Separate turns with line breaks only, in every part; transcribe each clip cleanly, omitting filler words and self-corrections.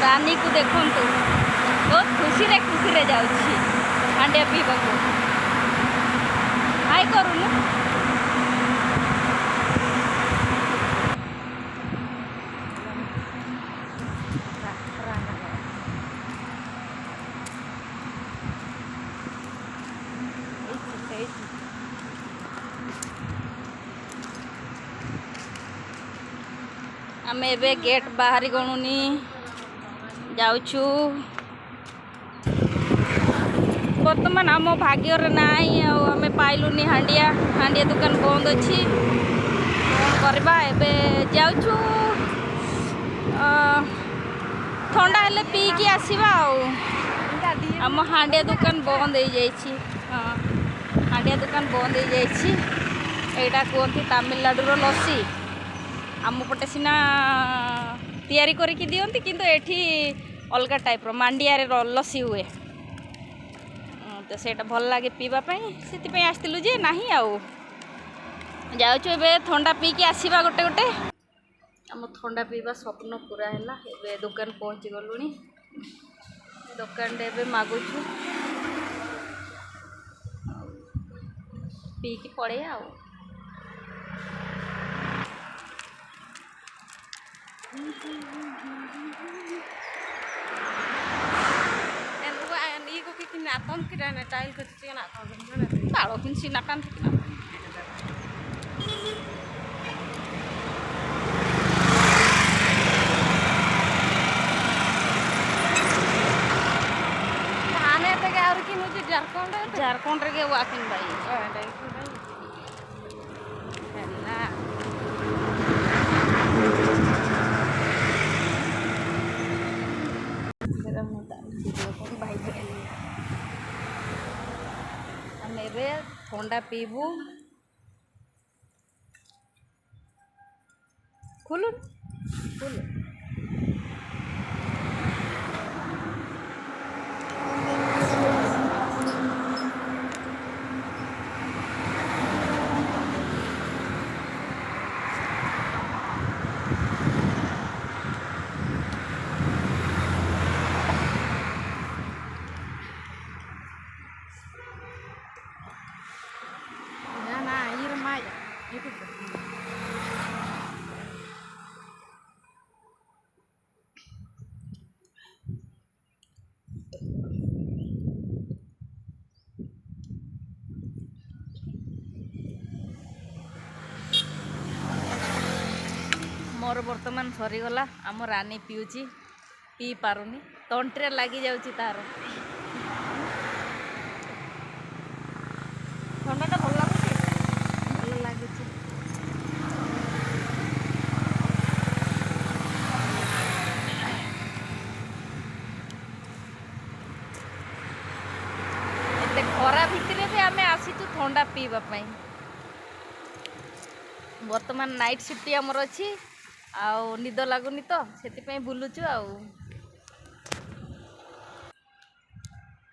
रानी को देखंतु बहुत खुशी रे जाउछि हांडिया पीबा को हाय करूनु आमे एबे गेट बाहरी गणुनी जाउछु बर्तमान आम भाग्य नाई आमे पाइलुनी हांडिया दुकान बंद अच्छी कौन करवा एबे जाउछु ठंडा हेले पीकी आसीबा आम हांडिया दुकान बंद हो जाइछि हांडिया दुकान बंद हो जाइछि एटा कहते तमिलनाडुर लस्सी आम पटे सीना तैयारी करके दियंती किंतु एठी अलग टाइप रो मांडिया रे लस्सी हुए तो सेटा भल लगे पीवाई से आसलु जे नहीं आउ जाऊँ ए थंडा पीकी आसवा गोटे गोटे आम थंडा पीवा स्वप्न पूरा है एबे दुकान पहुँची गलुनी दुकान रे मागुछु पीकी पड़े आउ बाड़ो किन सिनाकान झारखंड रे वाकिन भाई आमे थंडा पीबू खुलु खुलु मोर बर्तमान सरीगला आम रानी पीऊँची पी पारुनी तंटे लगी जाऊँची तार ठंडाटा भल लगुच एते खरा भितर भी आम आसीचु ठंडा पीवाई बर्तमान नाइट शिफ्ट आमर अच्छी आउ निद लगुनि तो से बुलुचु आउ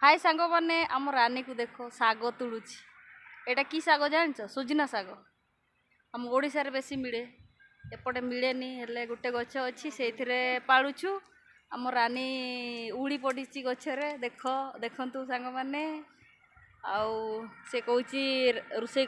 हाय सांग मैंने आम रानी को देख साग तुलुची एटा की साग जान सुजना साग आम ओडिशा रे बेसी मिले एपटे मिलेनी हेले गोटे गछ अच्छी से पालुछु आम रानी उड़ी पड़ी गछरे देख देखंतु सांग मैंने आउ से कहूची रोषे